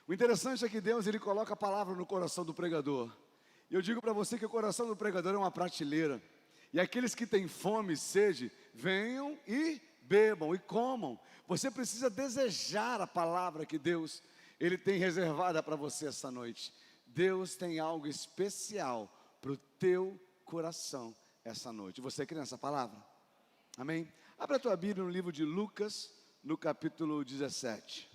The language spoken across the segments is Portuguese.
O interessante é que Deus, Ele coloca a palavra no coração do pregador. E eu digo para você que o coração do pregador é uma prateleira. E aqueles que têm fome e sede, venham e bebam e comam. Você precisa desejar a palavra que Deus, Ele tem reservada para você essa noite. Deus tem algo especial para o teu coração essa noite. Você crê nessa palavra? Amém? Abra a tua Bíblia no livro de Lucas, no capítulo 17.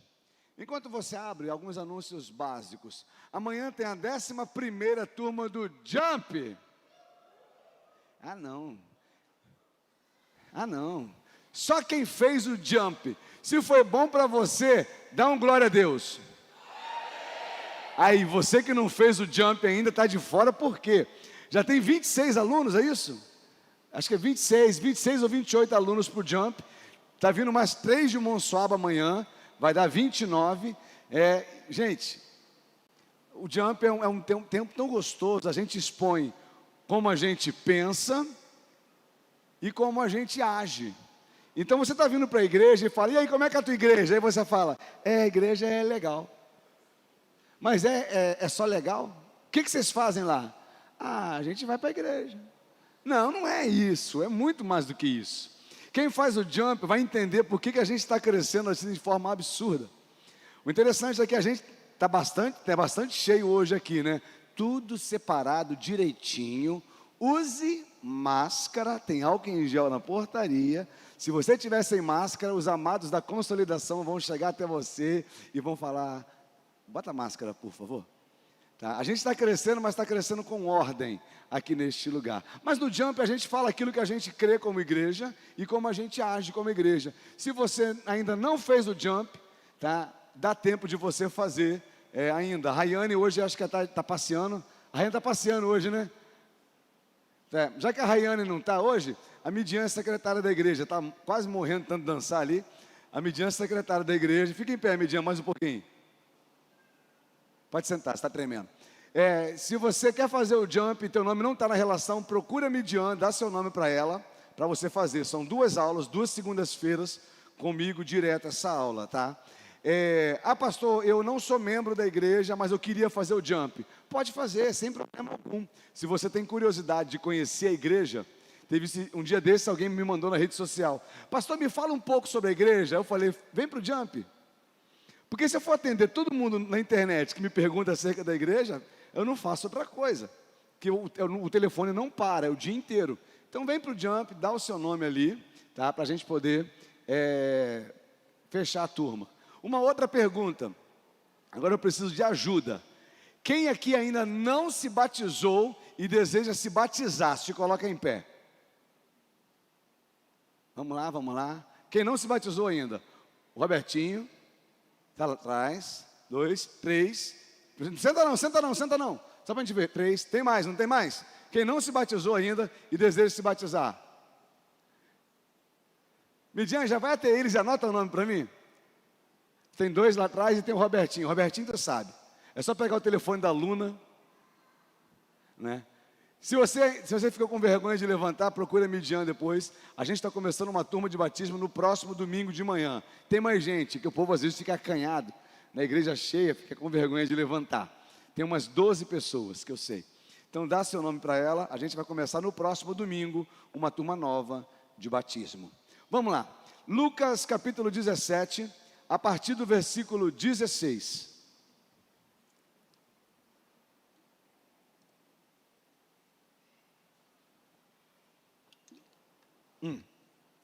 Enquanto você abre, alguns anúncios básicos. Amanhã tem a 11ª turma do Jump. Ah não. Só quem fez o Jump. Se foi bom para você, dá um glória a Deus. Aí, você que não fez o Jump ainda está de fora, por quê? Já tem 26 alunos, é isso? Acho que é 26 ou 28 alunos para o Jump. Está vindo mais 3 de Monsuaba amanhã. Vai dar 29. Gente, o Jump é um tempo tão gostoso. A gente expõe como a gente pensa e como a gente age. Então você está vindo para a igreja e fala: e aí, como é que é a tua igreja? Aí você fala: a igreja é legal. Mas é só legal? O que vocês fazem lá? A gente vai para a igreja. Não é isso, é muito mais do que isso. Quem faz o Jump vai entender por que a gente está crescendo assim de forma absurda. O interessante é que a gente está bastante cheio hoje aqui, né? Tudo separado direitinho. Use máscara, tem álcool em gel na portaria. Se você estiver sem máscara, os amados da consolidação vão chegar até você e vão falar: bota a máscara, por favor. Tá? A gente está crescendo, mas está crescendo com ordem aqui neste lugar. Mas no Jump a gente fala aquilo que a gente crê como igreja e como a gente age como igreja. Se você ainda não fez o Jump, tá? Dá tempo de você fazer ainda. A Rayane hoje acho que está passeando. A Rayane está passeando hoje, né? Já que a Rayane não está hoje, a Midian é secretária da igreja. Está quase morrendo de tanto dançar ali. A Midian é secretária da igreja. Fica em pé, Midian, mais um pouquinho. Pode sentar, está tremendo. Se você quer fazer o Jump e teu nome não está na relação, procura a Midian, dá seu nome para ela, para você fazer. São 2 aulas, 2 segundas-feiras, comigo direto essa aula, tá? Pastor, eu não sou membro da igreja, mas eu queria fazer o Jump. Pode fazer, sem problema algum. Se você tem curiosidade de conhecer a igreja, um dia desses alguém me mandou na rede social: pastor, me fala um pouco sobre a igreja. Eu falei: vem para o Jump. Porque se eu for atender todo mundo na internet que me pergunta acerca da igreja, eu não faço outra coisa. Porque o telefone não para, é o dia inteiro. Então vem para o Jump, dá o seu nome ali, tá? Para a gente poder fechar a turma. Uma outra pergunta. Agora eu preciso de ajuda. Quem aqui ainda não se batizou e deseja se batizar? Se coloca em pé. Vamos lá. Quem não se batizou ainda? O Robertinho. Está lá atrás. 2, 3. Senta não. Só para a gente ver. 3. Tem mais, não tem mais? Quem não se batizou ainda e deseja se batizar? Midian, já vai até eles e anota o nome para mim. Tem 2 lá atrás e tem o Robertinho. O Robertinho tu sabe. É só pegar o telefone da Luna, né? Se você ficou com vergonha de levantar, procura a Midian depois. A gente está começando uma turma de batismo no próximo domingo de manhã. Tem mais gente, que o povo às vezes fica acanhado, na igreja cheia, fica com vergonha de levantar. Tem umas 12 pessoas que eu sei. Então dá seu nome para ela. A gente vai começar no próximo domingo uma turma nova de batismo. Vamos lá. Lucas capítulo 17, a partir do versículo 16.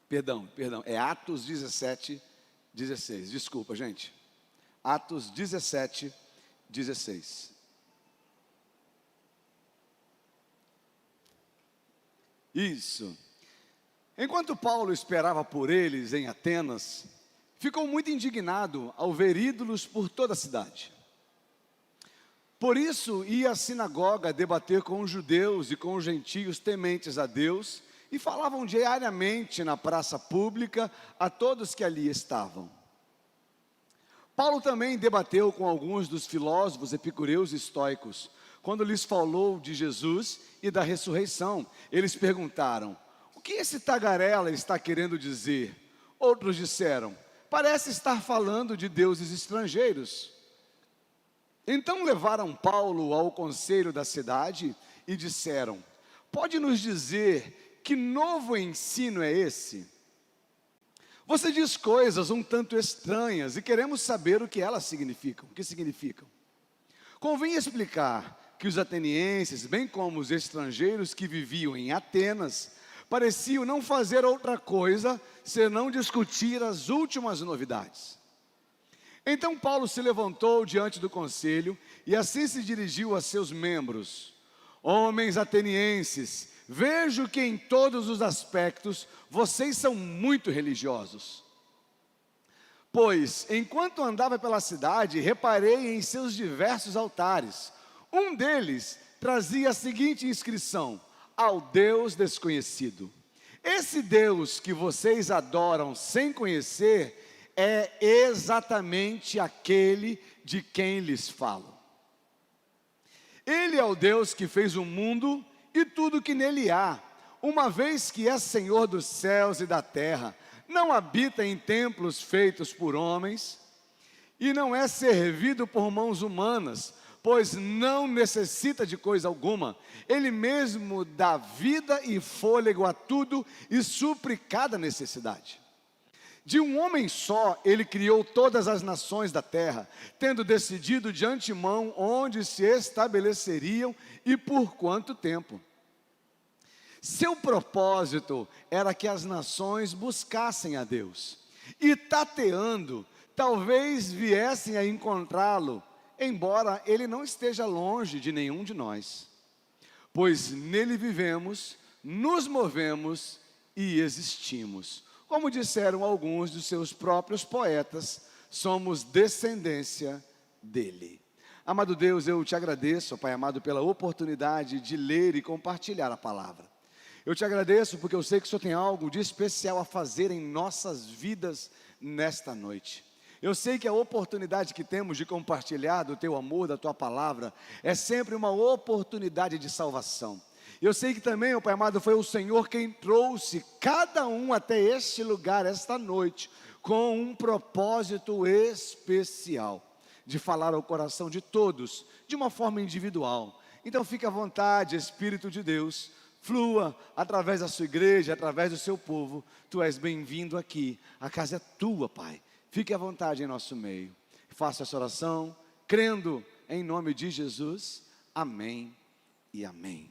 Perdão, é Atos 17, 16, desculpa gente, Atos 17, 16. Isso. Enquanto Paulo esperava por eles em Atenas, ficou muito indignado ao ver ídolos por toda a cidade. Por isso ia à sinagoga debater com os judeus e com os gentios tementes a Deus, e falavam diariamente na praça pública a todos que ali estavam. Paulo também debateu com alguns dos filósofos epicureus e estoicos. Quando lhes falou de Jesus e da ressurreição, eles perguntaram: o que esse tagarela está querendo dizer? Outros disseram: parece estar falando de deuses estrangeiros. Então levaram Paulo ao conselho da cidade e disseram: pode nos dizer que novo ensino é esse? Você diz coisas um tanto estranhas e queremos saber o que elas significam. O que significam? Convém explicar que os atenienses, bem como os estrangeiros que viviam em Atenas, pareciam não fazer outra coisa senão discutir as últimas novidades. Então Paulo se levantou diante do conselho e assim se dirigiu a seus membros: homens atenienses, vejo que em todos os aspectos vocês são muito religiosos. Pois, enquanto andava pela cidade, reparei em seus diversos altares. Um deles trazia a seguinte inscrição: ao Deus desconhecido. Esse Deus que vocês adoram sem conhecer é exatamente aquele de quem lhes falo. Ele é o Deus que fez o mundo e tudo que nele há, uma vez que é Senhor dos céus e da terra, não habita em templos feitos por homens, e não é servido por mãos humanas, pois não necessita de coisa alguma. Ele mesmo dá vida e fôlego a tudo e supre cada necessidade. De um homem só, ele criou todas as nações da terra, tendo decidido de antemão onde se estabeleceriam e por quanto tempo. Seu propósito era que as nações buscassem a Deus, e tateando, talvez viessem a encontrá-lo, embora ele não esteja longe de nenhum de nós. Pois nele vivemos, nos movemos e existimos. Como disseram alguns dos seus próprios poetas, somos descendência dele. Amado Deus, eu te agradeço, Pai amado, pela oportunidade de ler e compartilhar a palavra. Eu te agradeço porque eu sei que o Senhor tem algo de especial a fazer em nossas vidas nesta noite. Eu sei que a oportunidade que temos de compartilhar do teu amor, da tua palavra, é sempre uma oportunidade de salvação. Eu sei que também, ó Pai amado, foi o Senhor quem trouxe cada um até este lugar, esta noite, com um propósito especial, de falar ao coração de todos, de uma forma individual. Então fique à vontade, Espírito de Deus, flua através da sua igreja, através do seu povo. Tu és bem-vindo aqui, a casa é tua, Pai. Fique à vontade em nosso meio. Faça essa oração, crendo em nome de Jesus. Amém e amém.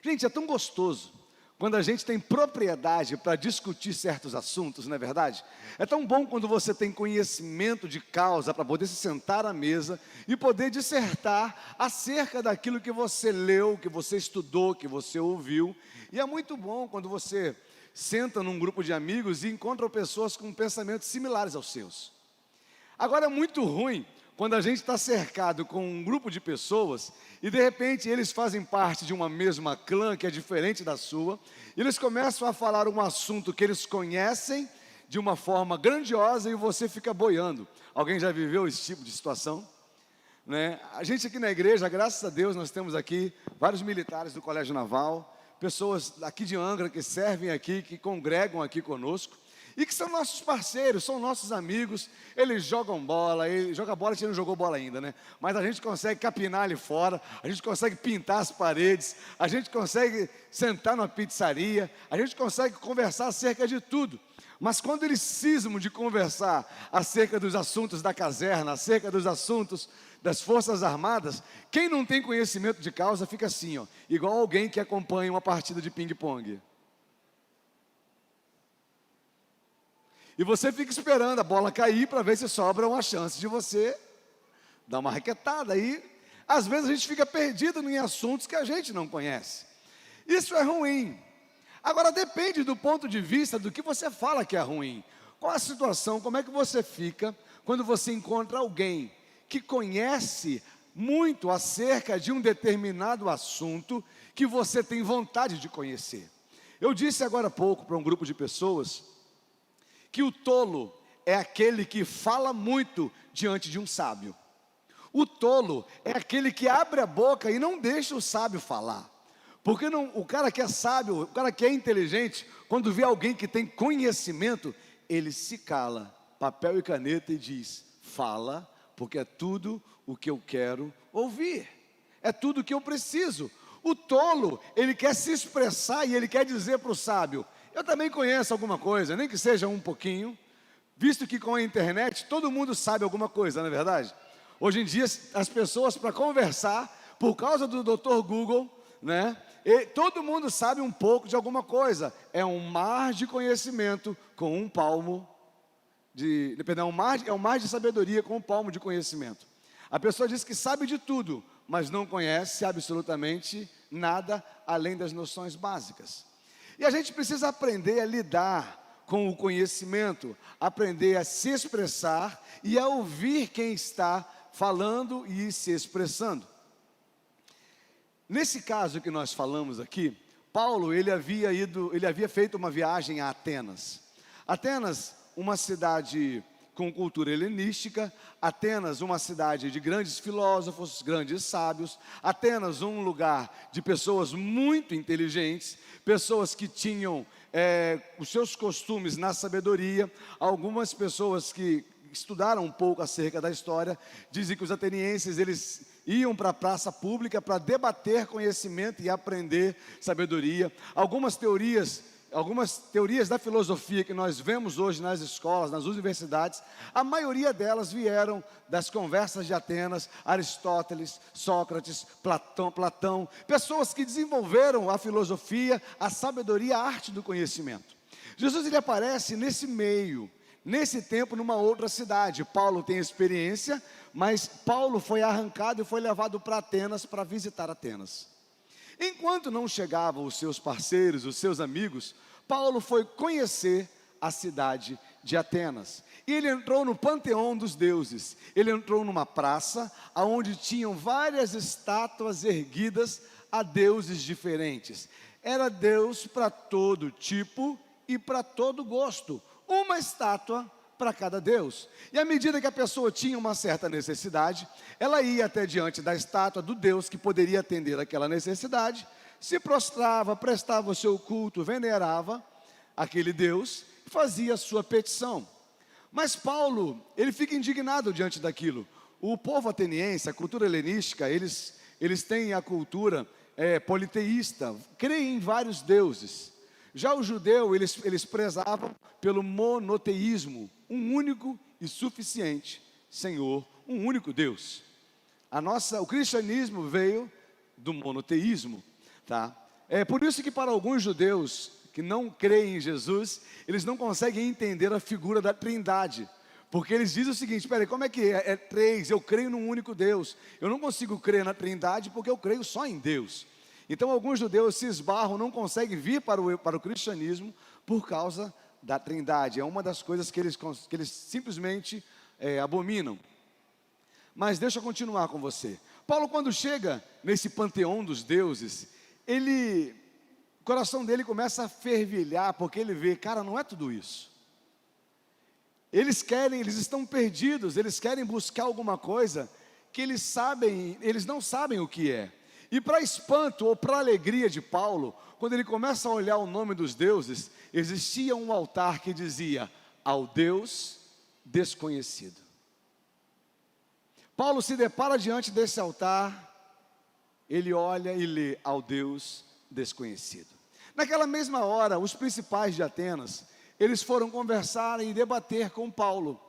Gente, é tão gostoso quando a gente tem propriedade para discutir certos assuntos, não é verdade? É tão bom quando você tem conhecimento de causa para poder se sentar à mesa e poder dissertar acerca daquilo que você leu, que você estudou, que você ouviu. E é muito bom quando você senta num grupo de amigos e encontra pessoas com pensamentos similares aos seus. Agora é muito ruim quando a gente está cercado com um grupo de pessoas e de repente eles fazem parte de uma mesma clã que é diferente da sua, e eles começam a falar um assunto que eles conhecem de uma forma grandiosa e você fica boiando. Alguém já viveu esse tipo de situação? Né? A gente aqui na igreja, graças a Deus, nós temos aqui vários militares do Colégio Naval, pessoas aqui de Angra que servem aqui, que congregam aqui conosco, e que são nossos parceiros, são nossos amigos. Eles jogam bola, ele joga bola, a gente não jogou bola ainda, né? Mas a gente consegue capinar ali fora, a gente consegue pintar as paredes, a gente consegue sentar numa pizzaria, a gente consegue conversar acerca de tudo. Mas quando eles cismam de conversar acerca dos assuntos da caserna, acerca dos assuntos das Forças Armadas, quem não tem conhecimento de causa fica assim, ó, igual alguém que acompanha uma partida de ping-pong. E você fica esperando a bola cair para ver se sobra uma chance de você dar uma raquetada. Aí, às vezes a gente fica perdido em assuntos que a gente não conhece. Isso é ruim. Agora depende do ponto de vista do que você fala que é ruim. Qual a situação, como é que você fica quando você encontra alguém que conhece muito acerca de um determinado assunto que você tem vontade de conhecer? Eu disse agora há pouco para um grupo de pessoas que o tolo é aquele que fala muito diante de um sábio. O tolo é aquele que abre a boca e não deixa o sábio falar. Porque o cara que é sábio, o cara que é inteligente, quando vê alguém que tem conhecimento, ele se cala, papel e caneta, e diz: fala, porque é tudo o que eu quero ouvir, é tudo o que eu preciso. O tolo, ele quer se expressar e ele quer dizer para o sábio: eu também conheço alguma coisa, nem que seja um pouquinho, visto que com a internet todo mundo sabe alguma coisa, não é verdade? Hoje em dia as pessoas, para conversar, por causa do Dr. Google, né? E todo mundo sabe um pouco de alguma coisa. É um mar de conhecimento com um palmo é um mar de sabedoria com um palmo de conhecimento. A pessoa diz que sabe de tudo, mas não conhece absolutamente nada além das noções básicas. E a gente precisa aprender a lidar com o conhecimento, aprender a se expressar e a ouvir quem está falando e se expressando. Nesse caso que nós falamos aqui, Paulo, ele havia feito uma viagem a Atenas. Atenas, uma cidade com cultura helenística, Atenas, uma cidade de grandes filósofos, grandes sábios, Atenas, um lugar de pessoas muito inteligentes, pessoas que tinham os seus costumes na sabedoria. Algumas pessoas que estudaram um pouco acerca da história dizem que os atenienses, eles iam para a praça pública para debater conhecimento e aprender sabedoria. Algumas teorias da filosofia que nós vemos hoje nas escolas, nas universidades, a maioria delas vieram das conversas de Atenas, Aristóteles, Sócrates, Platão, pessoas que desenvolveram a filosofia, a sabedoria, a arte do conhecimento. Jesus, ele aparece nesse meio, nesse tempo, numa outra cidade. Paulo tem experiência, mas Paulo foi arrancado e foi levado para Atenas para visitar Atenas. Enquanto não chegavam os seus parceiros, os seus amigos, Paulo foi conhecer a cidade de Atenas. E ele entrou no panteão dos deuses. Ele entrou numa praça onde tinham várias estátuas erguidas a deuses diferentes. Era Deus para todo tipo e para todo gosto. Uma estátua para cada Deus. E à medida que a pessoa tinha uma certa necessidade, ela ia até diante da estátua do Deus que poderia atender aquela necessidade, se prostrava, prestava o seu culto, venerava aquele Deus e fazia a sua petição. Mas Paulo, ele fica indignado diante daquilo. O povo ateniense, a cultura helenística, eles têm a cultura politeísta, creem em vários deuses. Já o judeu, eles prezavam pelo monoteísmo, um único e suficiente Senhor, um único Deus. O cristianismo veio do monoteísmo, tá? É por isso que para alguns judeus que não creem em Jesus, eles não conseguem entender a figura da Trindade, porque eles dizem o seguinte: espera aí, como é que é três? Eu creio num único Deus, eu não consigo crer na Trindade porque eu creio só em Deus. Então alguns judeus se esbarram, não conseguem vir para o cristianismo por causa da Trindade. É uma das coisas que eles simplesmente abominam. Mas deixa eu continuar com você. Paulo, quando chega nesse panteão dos deuses, o coração dele começa a fervilhar, porque ele vê, cara, não é tudo isso. Eles estão perdidos, eles querem buscar alguma coisa que eles não sabem o que é. E para espanto ou para alegria de Paulo, quando ele começa a olhar o nome dos deuses, existia um altar que dizia: ao Deus desconhecido. Paulo se depara diante desse altar, ele olha e lê: ao Deus desconhecido. Naquela mesma hora, os principais de Atenas, eles foram conversar e debater com Paulo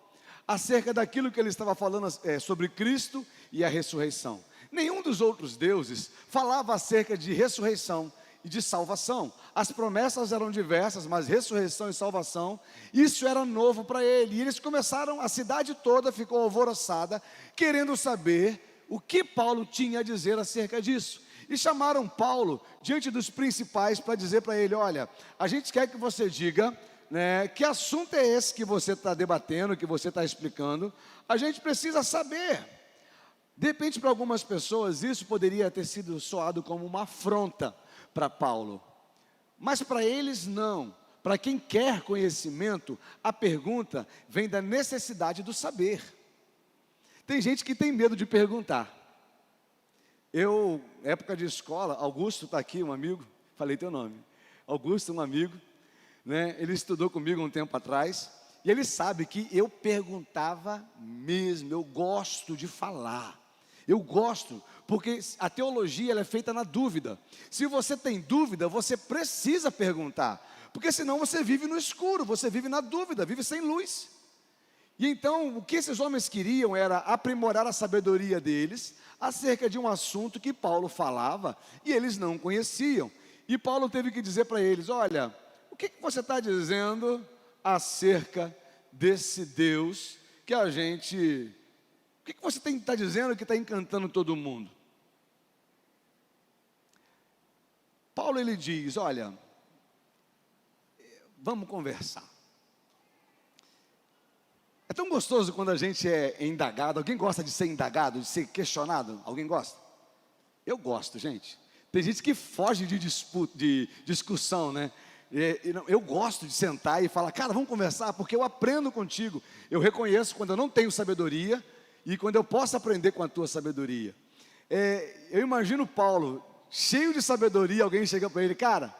acerca daquilo que ele estava falando sobre Cristo e a ressurreição. Nenhum dos outros deuses falava acerca de ressurreição e de salvação. As promessas eram diversas, mas ressurreição e salvação, isso era novo para ele. E eles começaram, a cidade toda ficou alvoroçada, querendo saber o que Paulo tinha a dizer acerca disso. E chamaram Paulo diante dos principais para dizer para ele: olha, a gente quer que você diga, né, que assunto é esse que você está debatendo, que você está explicando. A gente precisa saber. De repente, para algumas pessoas, isso poderia ter sido soado como uma afronta para Paulo. Mas para eles, não. Para quem quer conhecimento, a pergunta vem da necessidade do saber. Tem gente que tem medo de perguntar. Época de escola, Augusto está aqui, um amigo, falei teu nome. Augusto, um amigo, né? Ele estudou comigo um tempo atrás. E ele sabe que eu perguntava mesmo, eu gosto de falar. Eu gosto, porque a teologia ela é feita na dúvida. Se você tem dúvida, você precisa perguntar, porque senão você vive no escuro, você vive na dúvida, vive sem luz. E então, o que esses homens queriam era aprimorar a sabedoria deles acerca de um assunto que Paulo falava e eles não conheciam. E Paulo teve que dizer para eles: olha, o que você está dizendo acerca desse Deus que a gente... O que você está dizendo que está encantando todo mundo? Paulo ele diz: olha, vamos conversar. É tão gostoso quando a gente é indagado. Alguém gosta de ser indagado, de ser questionado? Alguém gosta? Eu gosto, gente. Tem gente que foge de disputa, de discussão, né? Eu gosto de sentar e falar: cara, vamos conversar, porque eu aprendo contigo. Eu reconheço quando eu não tenho sabedoria e quando eu posso aprender com a tua sabedoria. Eu imagino Paulo, cheio de sabedoria, alguém chega para ele: cara,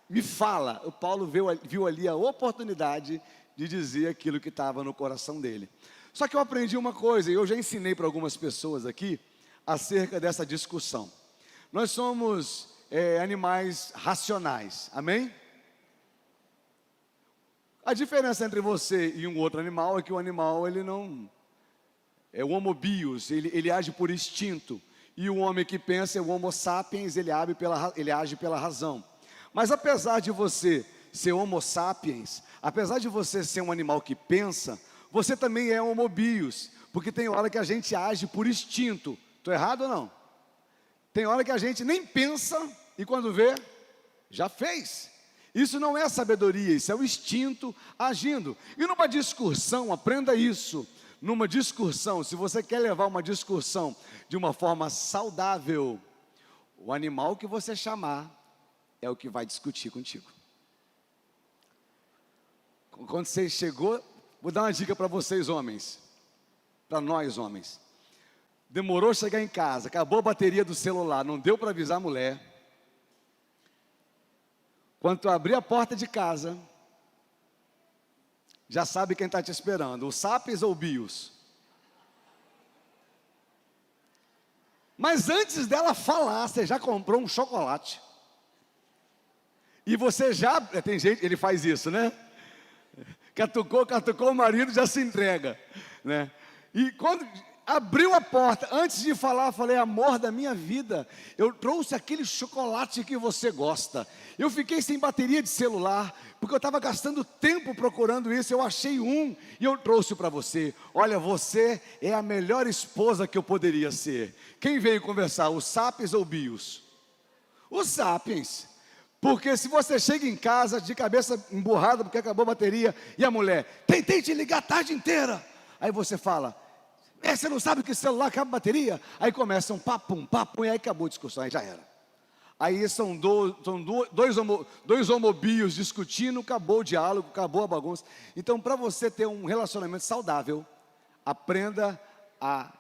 me fala. O Paulo viu ali a oportunidade de dizer aquilo que estava no coração dele. Só que eu aprendi uma coisa, e eu já ensinei para algumas pessoas aqui, acerca dessa discussão. Nós somos animais racionais, amém? A diferença entre você e um outro animal é que o animal, ele não... É o homo bios, ele age por instinto. E o homem que pensa é o homo sapiens, ele age pela razão. Mas apesar de você ser homo sapiens, apesar de você ser um animal que pensa, você também é homo bios, porque tem hora que a gente age por instinto. Estou errado ou não? Tem hora que a gente nem pensa e quando vê, já fez. Isso não é sabedoria, isso é o instinto agindo. E numa discussão, aprenda isso. Numa discussão, se você quer levar uma discussão de uma forma saudável, o animal que você chamar é o que vai discutir contigo. Quando você chegou, vou dar uma dica para vocês homens, para nós homens. Demorou a chegar em casa, acabou a bateria do celular, não deu para avisar a mulher. Quando tu abrir a porta de casa, já sabe quem está te esperando, o sapiens ou o bios. Mas antes dela falar, você já comprou um chocolate. E você já, tem gente, ele faz isso, né? Catucou o marido, já se entrega, né? E quando abriu a porta, antes de falar, falei: amor da minha vida, eu trouxe aquele chocolate que você gosta. Eu fiquei sem bateria de celular, porque eu estava gastando tempo procurando isso. Eu achei um e eu trouxe para você. Olha, você é a melhor esposa que eu poderia ser. Quem veio conversar, o sapiens ou o bios? O sapiens. Porque se você chega em casa de cabeça emburrada porque acabou a bateria, e a mulher: tentei te ligar a tarde inteira. Aí você fala: você não sabe que celular acaba a bateria? Aí começa um papo, e aí acabou a discussão, aí já era. Aí são dois homobios discutindo, acabou o diálogo, acabou a bagunça. Então, para você ter um relacionamento saudável, aprenda a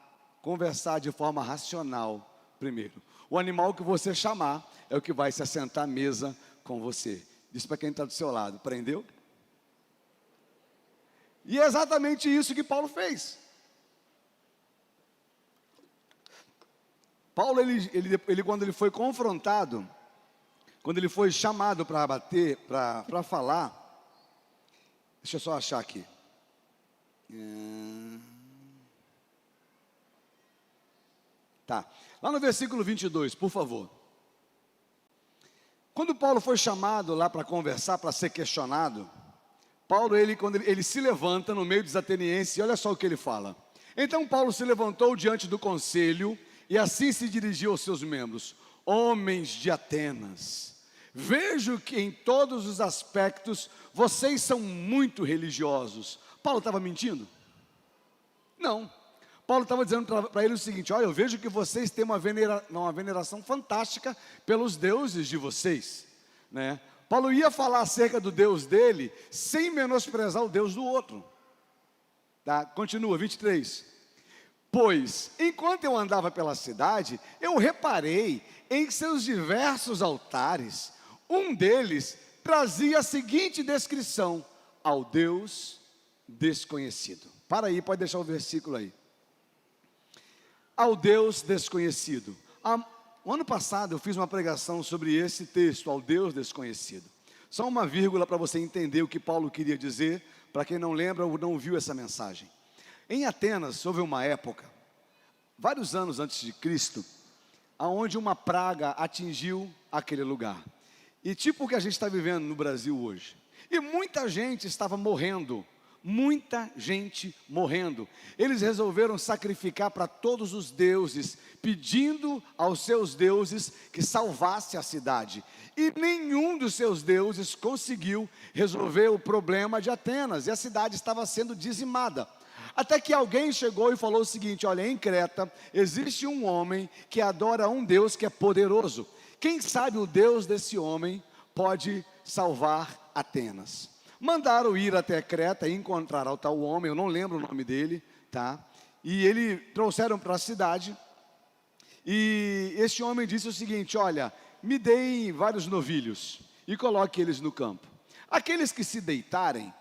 conversar de forma racional primeiro. O animal que você chamar é o que vai se assentar à mesa com você. Diz para quem está do seu lado: aprendeu? E é exatamente isso que Paulo fez. Paulo, ele quando ele foi confrontado, quando ele foi chamado para bater, para falar, deixa eu só achar aqui. Tá, lá no versículo 22, por favor. Quando Paulo foi chamado lá para conversar, para ser questionado, Paulo, quando ele se levanta no meio dos atenienses, e olha só o que ele fala. Então Paulo se levantou diante do conselho, e assim se dirigiu aos seus membros: homens de Atenas, vejo que em todos os aspectos vocês são muito religiosos. Paulo estava mentindo? Não. Paulo estava dizendo para ele o seguinte: olha, eu vejo que vocês têm uma veneração fantástica pelos deuses de vocês, né? Paulo ia falar acerca do Deus dele, sem menosprezar o Deus do outro. Tá? Continua, 23. Pois, enquanto eu andava pela cidade, eu reparei em seus diversos altares, um deles trazia a seguinte descrição: ao Deus desconhecido. Para aí, pode deixar o versículo aí. Ao Deus desconhecido. O ano passado eu fiz uma pregação sobre esse texto, ao Deus desconhecido. Só uma vírgula para você entender o que Paulo queria dizer, para quem não lembra ou não viu essa mensagem. Em Atenas, houve uma época, vários anos antes de Cristo, onde uma praga atingiu aquele lugar. E tipo o que a gente está vivendo no Brasil hoje. E muita gente estava morrendo. Muita gente morrendo. Eles resolveram sacrificar para todos os deuses, pedindo aos seus deuses que salvasse a cidade. E nenhum dos seus deuses conseguiu resolver o problema de Atenas. E a cidade estava sendo dizimada. Até que alguém chegou e falou o seguinte: olha, em Creta existe um homem que adora um Deus que é poderoso. Quem sabe o Deus desse homem pode salvar Atenas. Mandaram ir até Creta e encontrar o tal homem, eu não lembro o nome dele, tá? E ele trouxeram para a cidade, e este homem disse o seguinte: olha, me deem vários novilhos e coloque eles no campo. Aqueles que se deitarem,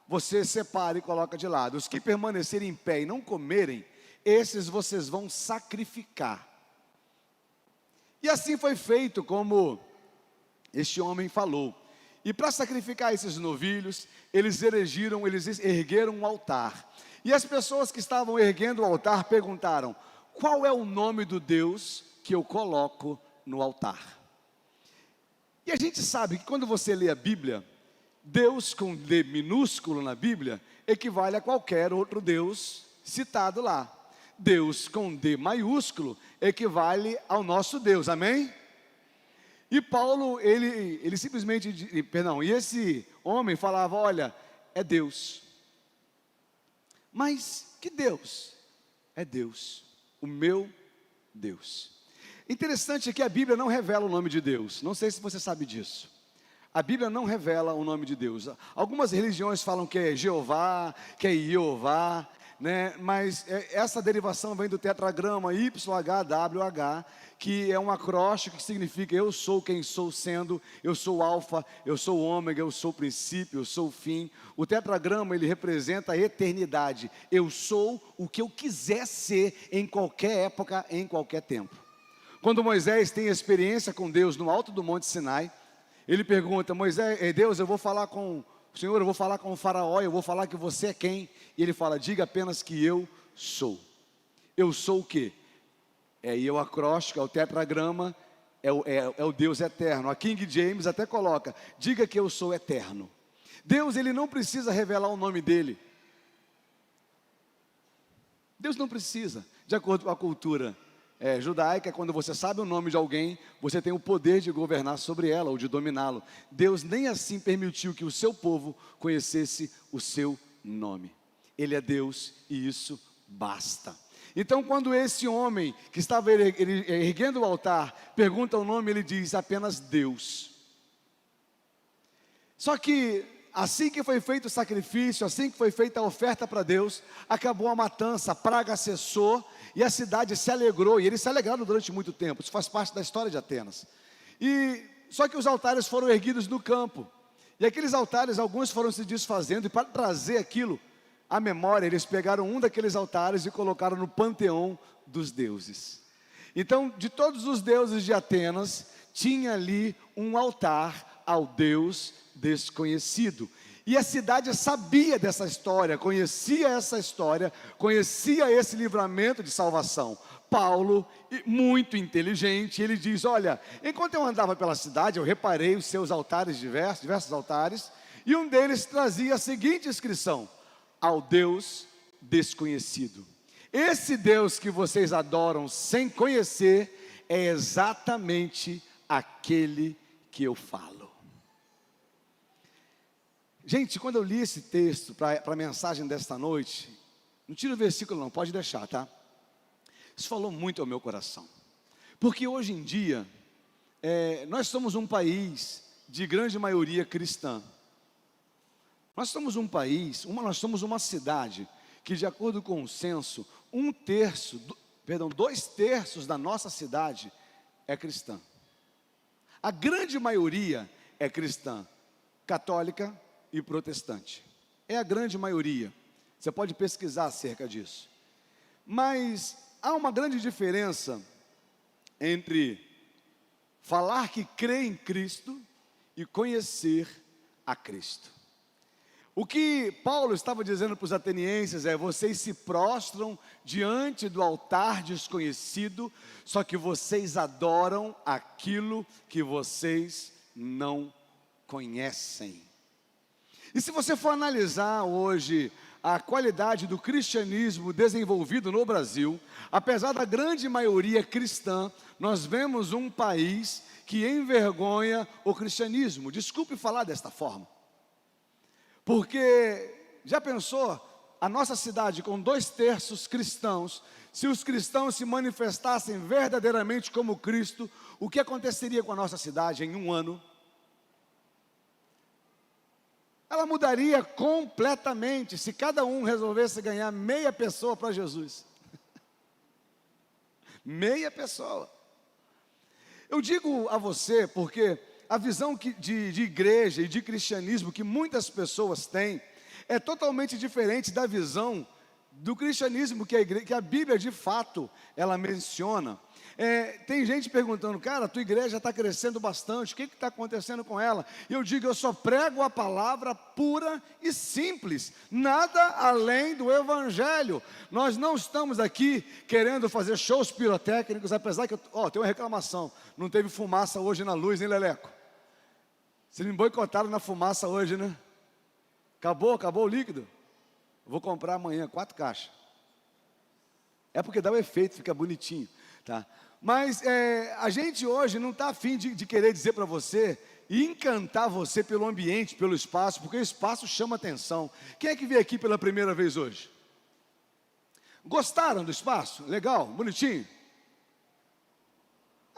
você separa e coloca de lado. Os que permanecerem em pé e não comerem, esses vocês vão sacrificar. E assim foi feito como este homem falou. E para sacrificar esses novilhos, eles ergueram um altar. E as pessoas que estavam erguendo o altar perguntaram: qual é o nome do Deus que eu coloco no altar? E a gente sabe que quando você lê a Bíblia, Deus com D minúsculo na Bíblia equivale a qualquer outro Deus citado lá. Deus com D maiúsculo equivale ao nosso Deus, amém? E Paulo, ele simplesmente, e esse homem falava: olha, é Deus. Mas que Deus? É Deus, o meu Deus. Interessante é que a Bíblia não revela o nome de Deus, não sei se você sabe disso. A Bíblia não revela o nome de Deus. Algumas religiões falam que é Jeová, que é Iová, né? Mas essa derivação vem do tetragrama YHWH, que é um acróstico que significa eu sou quem sou sendo, eu sou o alfa, eu sou o ômega, eu sou o princípio, eu sou o fim. O tetragrama, ele representa a eternidade. Eu sou o que eu quiser ser em qualquer época, em qualquer tempo. Quando Moisés tem experiência com Deus no alto do Monte Sinai, ele pergunta: Moisés, Deus, eu vou falar com o Senhor, eu vou falar com o faraó, eu vou falar que você é quem? E ele fala: diga apenas que eu sou. Eu sou o quê? E o acróstico, é o tetragrama, é o Deus eterno. A King James até coloca: diga que eu sou eterno. Deus, ele não precisa revelar o nome dele. Deus não precisa, de acordo com a cultura judaica, quando você sabe o nome de alguém, você tem o poder de governar sobre ela ou de dominá-lo. Deus nem assim permitiu que o seu povo conhecesse o seu nome. Ele é Deus e isso basta. Então, quando esse homem que estava erguendo o altar pergunta o nome, ele diz apenas Deus. Só que assim que foi feito o sacrifício, assim que foi feita a oferta para Deus, acabou a matança, a praga cessou e a cidade se alegrou. E eles se alegraram durante muito tempo. Isso faz parte da história de Atenas. Só que os altares foram erguidos no campo. E aqueles altares, alguns foram se desfazendo. E para trazer aquilo à memória, eles pegaram um daqueles altares e colocaram no panteão dos deuses. Então, de todos os deuses de Atenas, tinha ali um altar ao Deus desconhecido. E a cidade sabia dessa história, conhecia essa história, conhecia esse livramento de salvação. Paulo, muito inteligente, ele diz: olha, enquanto eu andava pela cidade, eu reparei os seus altares diversos altares, e um deles trazia a seguinte inscrição: ao Deus desconhecido. Esse Deus que vocês adoram sem conhecer é exatamente aquele que eu falo. Gente, quando eu li esse texto para a mensagem desta noite, não tira o versículo não, pode deixar, tá? Isso falou muito ao meu coração. Porque hoje em dia, nós somos um país de grande maioria cristã. Nós somos um país, nós somos uma cidade que, de acordo com o censo, 2/3 da nossa cidade é cristã. A grande maioria é cristã, católica e protestante. É a grande maioria. Você pode pesquisar acerca disso. Mas há uma grande diferença entre falar que crê em Cristo e conhecer a Cristo. O que Paulo estava dizendo para os atenienses é: vocês se prostram diante do altar desconhecido, só que vocês adoram aquilo que vocês não conhecem. E se você for analisar hoje a qualidade do cristianismo desenvolvido no Brasil, apesar da grande maioria cristã, nós vemos um país que envergonha o cristianismo. Desculpe falar desta forma, porque já pensou, a nossa cidade com 2/3 cristãos, se os cristãos se manifestassem verdadeiramente como Cristo, o que aconteceria com a nossa cidade em um ano? Ela mudaria completamente se cada um resolvesse ganhar meia pessoa para Jesus. Meia pessoa. Eu digo a você porque a visão de igreja e de cristianismo que muitas pessoas têm é totalmente diferente da visão do cristianismo que a Bíblia de fato ela menciona. Tem gente perguntando: cara, a tua igreja está crescendo bastante, o que está acontecendo com ela? E eu digo: eu só prego a palavra pura e simples, nada além do evangelho. Nós não estamos aqui querendo fazer shows pirotécnicos, apesar que, tem uma reclamação, não teve fumaça hoje na luz, hein, Leleco? Vocês me boicotaram na fumaça hoje, né? Acabou o líquido? Vou comprar amanhã 4 caixas. É porque dá o efeito, fica bonitinho, tá? Mas a gente hoje não está afim de querer dizer para você e encantar você pelo ambiente, pelo espaço, porque o espaço chama atenção. Quem é que veio aqui pela primeira vez hoje? Gostaram do espaço? Legal? Bonitinho?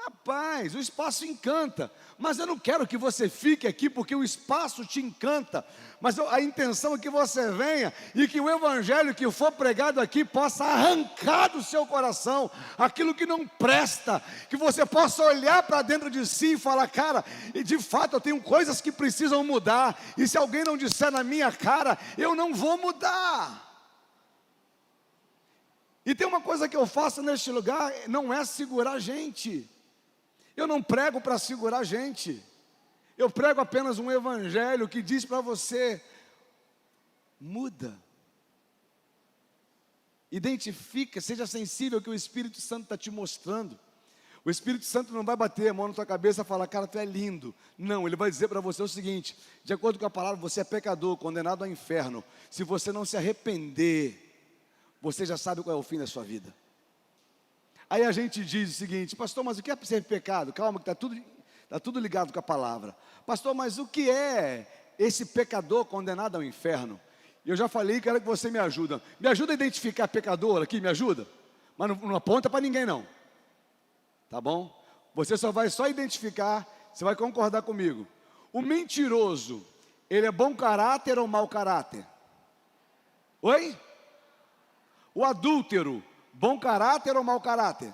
Rapaz, o espaço encanta, mas eu não quero que você fique aqui porque o espaço te encanta, mas a intenção é que você venha e que o evangelho que for pregado aqui possa arrancar do seu coração aquilo que não presta, que você possa olhar para dentro de si e falar: cara, de fato eu tenho coisas que precisam mudar, e se alguém não disser na minha cara, eu não vou mudar. E tem uma coisa que eu faço neste lugar, não é segurar gente. Eu não prego para segurar gente. Eu prego apenas um evangelho que diz para você: muda. Identifica, seja sensível ao que o Espírito Santo está te mostrando. O Espírito Santo não vai bater a mão na tua cabeça e falar: cara, tu é lindo. Não, ele vai dizer para você o seguinte: de acordo com a palavra, você é pecador, condenado ao inferno. Se você não se arrepender, você já sabe qual é o fim da sua vida. Aí a gente diz o seguinte: pastor, mas o que é ser pecado? Calma, que está tudo ligado com a palavra. Pastor, mas o que é esse pecador condenado ao inferno? Eu já falei, quero que você me ajude. Me ajuda a identificar pecador aqui, me ajuda? Mas não aponta para ninguém não. Tá bom? Você só vai identificar, você vai concordar comigo. O mentiroso, ele é bom caráter ou mau caráter? Oi? O adúltero, bom caráter ou mau caráter?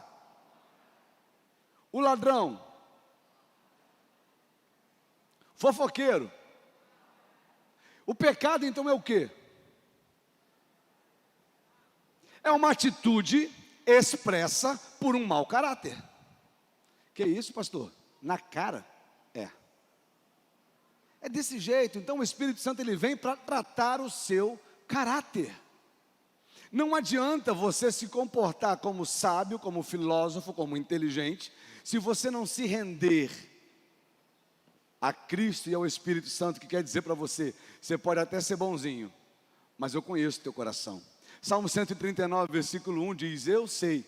O ladrão? Fofoqueiro? O pecado então é o quê? É uma atitude expressa por um mau caráter. Que isso, pastor? Na cara? É desse jeito. Então o Espírito Santo ele vem para tratar o seu caráter. Não adianta você se comportar como sábio, como filósofo, como inteligente, se você não se render a Cristo e ao Espírito Santo, que quer dizer para você: você pode até ser bonzinho, mas eu conheço o teu coração. Salmo 139, versículo 1 diz: eu sei,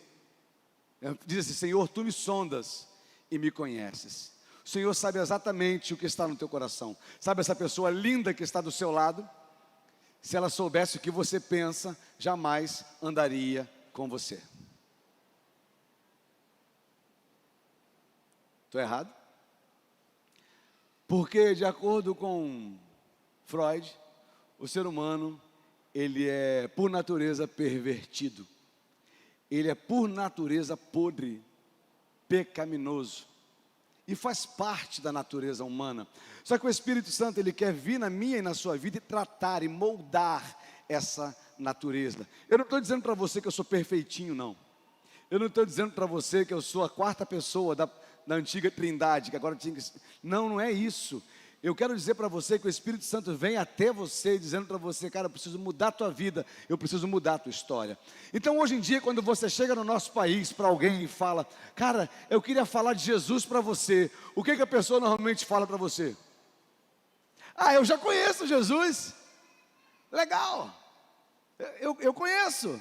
diz assim: Senhor, tu me sondas e me conheces. O Senhor sabe exatamente o que está no teu coração. Sabe essa pessoa linda que está do seu lado? Se ela soubesse o que você pensa, jamais andaria com você. Estou errado? Porque, de acordo com Freud, o ser humano, ele é por natureza pervertido. Ele é por natureza podre, pecaminoso. E faz parte da natureza humana. Só que o Espírito Santo, ele quer vir na minha e na sua vida e tratar e moldar essa natureza. Eu não estou dizendo para você que eu sou perfeitinho, não. Eu não estou dizendo para você que eu sou a quarta pessoa da antiga trindade, que agora tinha que... Não, não é isso. Eu quero dizer para você que o Espírito Santo vem até você, dizendo para você, cara, eu preciso mudar a tua vida, eu preciso mudar a tua história. Então hoje em dia, quando você chega no nosso país para alguém e fala, cara, eu queria falar de Jesus para você, o que a pessoa normalmente fala para você? Ah, eu já conheço Jesus. Legal, eu conheço.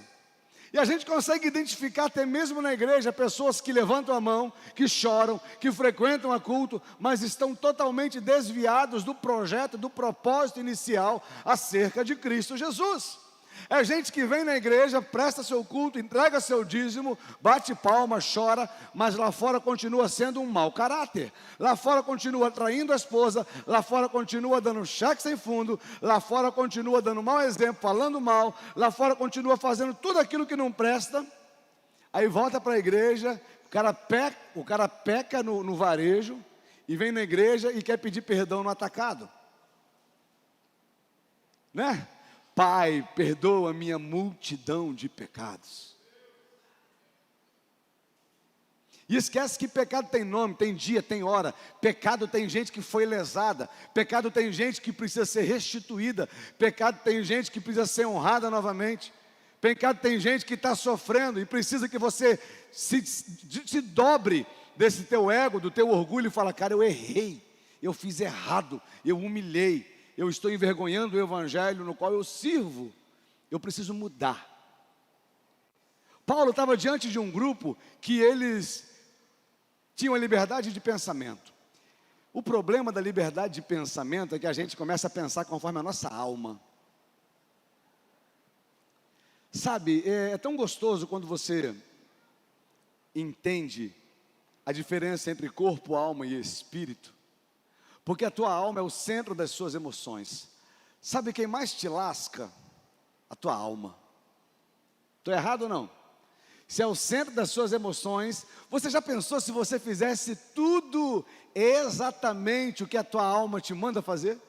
E a gente consegue identificar até mesmo na igreja pessoas que levantam a mão, que choram, que frequentam a culto, mas estão totalmente desviados do projeto, do propósito inicial acerca de Cristo Jesus. É gente que vem na igreja, presta seu culto, entrega seu dízimo, bate palma, chora, mas lá fora continua sendo um mau caráter. Lá fora continua traindo a esposa, lá fora continua dando cheque sem fundo, lá fora continua dando mau exemplo, falando mal, lá fora continua fazendo tudo aquilo que não presta. Aí volta para a igreja, o cara peca no varejo e vem na igreja e quer pedir perdão no atacado. Né? Pai, perdoa a minha multidão de pecados. E esquece que pecado tem nome, tem dia, tem hora. Pecado tem gente que foi lesada. Pecado tem gente que precisa ser restituída. Pecado tem gente que precisa ser honrada novamente. Pecado tem gente que está sofrendo e precisa que você se dobre desse teu ego, do teu orgulho e fala, cara, eu errei, eu fiz errado, eu humilhei. Eu estou envergonhando o evangelho no qual eu sirvo, eu preciso mudar. Paulo estava diante de um grupo que eles tinham a liberdade de pensamento. O problema da liberdade de pensamento é que a gente começa a pensar conforme a nossa alma. Sabe, é tão gostoso quando você entende a diferença entre corpo, alma e espírito. Porque a tua alma é o centro das suas emoções. Sabe quem mais te lasca? A tua alma. Estou errado ou não? Se é o centro das suas emoções, você já pensou se você fizesse tudo exatamente o que a tua alma te manda fazer?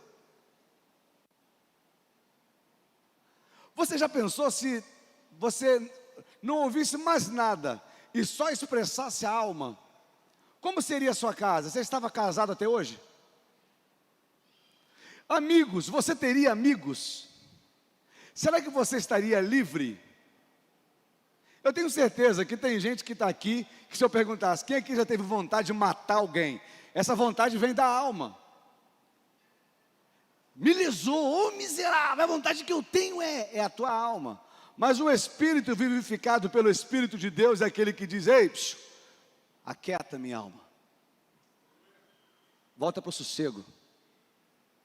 Você já pensou se você não ouvisse mais nada e só expressasse a alma? Como seria a sua casa? Você estava casado até hoje? Amigos, você teria amigos? Será que você estaria livre? Eu tenho certeza que tem gente que está aqui, que se eu perguntasse, quem aqui já teve vontade de matar alguém? Essa vontade vem da alma. Me lisou, ô miserável, a vontade que eu tenho é a tua alma. Mas o espírito vivificado pelo Espírito de Deus é aquele que diz, ei, aquieta minha alma. Volta para o sossego.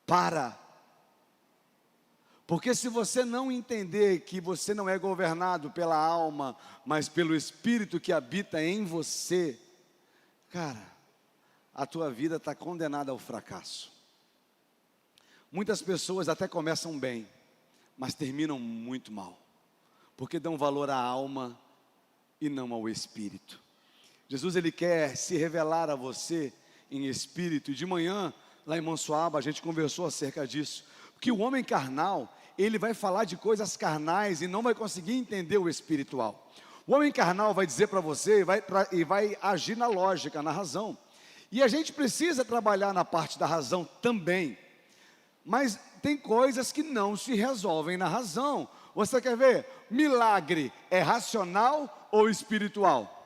Para, porque se você não entender que você não é governado pela alma, mas pelo Espírito que habita em você, cara, a tua vida está condenada ao fracasso. Muitas pessoas até começam bem, mas terminam muito mal, porque dão valor à alma e não ao Espírito. Jesus, Ele quer se revelar a você em Espírito, e de manhã, lá em Monsuaba, a gente conversou acerca disso, que o homem carnal, ele vai falar de coisas carnais e não vai conseguir entender o espiritual. O homem carnal vai dizer para você e vai agir na lógica, na razão. E a gente precisa trabalhar na parte da razão também, mas tem coisas que não se resolvem na razão. Você quer ver? Milagre é racional ou espiritual?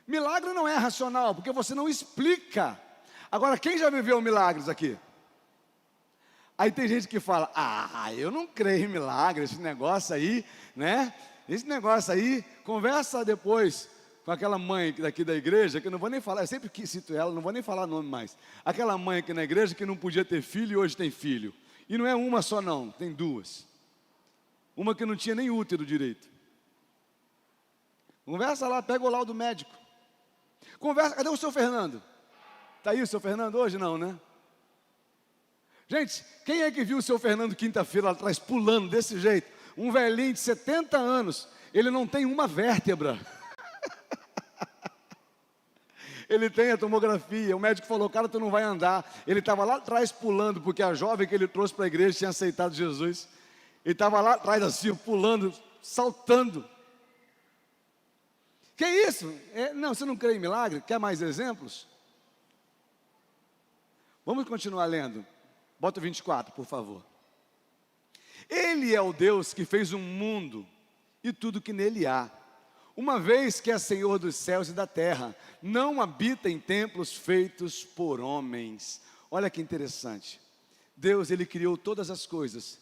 Milagre não é racional, porque você não explica. Agora, quem já viveu milagres aqui? Aí tem gente que fala, eu não creio em milagre, esse negócio aí, né? Esse negócio aí, conversa depois com aquela mãe daqui da igreja, que eu não vou nem falar, eu sempre que cito ela, não vou nem falar nome mais. Aquela mãe aqui na igreja que não podia ter filho e hoje tem filho. E não é uma só não, tem duas. Uma que não tinha nem útero direito. Conversa lá, pega o laudo médico. Conversa, cadê o seu Fernando? Está aí o seu Fernando hoje? Não, né? Gente, quem é que viu o seu Fernando quinta-feira lá atrás pulando desse jeito? Um velhinho de 70 anos, ele não tem uma vértebra. Ele tem a tomografia. O médico falou: cara, tu não vai andar. Ele estava lá atrás pulando, porque a jovem que ele trouxe para a igreja tinha aceitado Jesus. Ele estava lá atrás assim, pulando, saltando. Que isso? Não, você não crê em milagre? Quer mais exemplos? Vamos continuar lendo. Bota o 24, por favor. Ele é o Deus que fez o mundo e tudo que nele há. Uma vez que é Senhor dos céus e da terra, não habita em templos feitos por homens. Olha que interessante. Deus, Ele criou todas as coisas.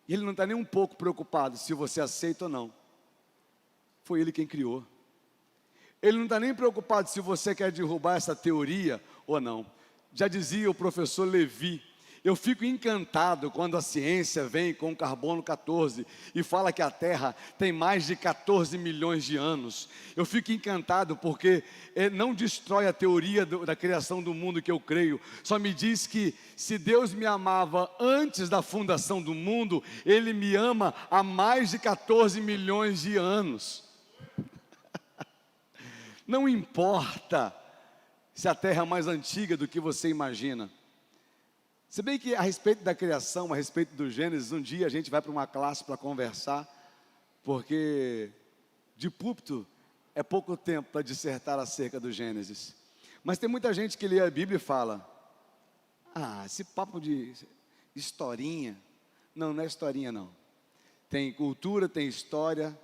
E Ele não está nem um pouco preocupado se você aceita ou não. Foi Ele quem criou. Ele não está nem preocupado se você quer derrubar essa teoria ou não. Já dizia o professor Levi: eu fico encantado quando a ciência vem com o carbono 14 e fala que a Terra tem mais de 14 milhões de anos. Eu fico encantado porque não destrói a teoria da criação do mundo que eu creio. Só me diz que se Deus me amava antes da fundação do mundo, Ele me ama há mais de 14 milhões de anos. Não importa se a Terra é mais antiga do que você imagina. Se bem que a respeito da criação, a respeito do Gênesis, um dia a gente vai para uma classe para conversar, porque de púlpito é pouco tempo para dissertar acerca do Gênesis. Mas tem muita gente que lê a Bíblia e fala: esse papo de historinha. Não, não é historinha não. Tem cultura, tem história,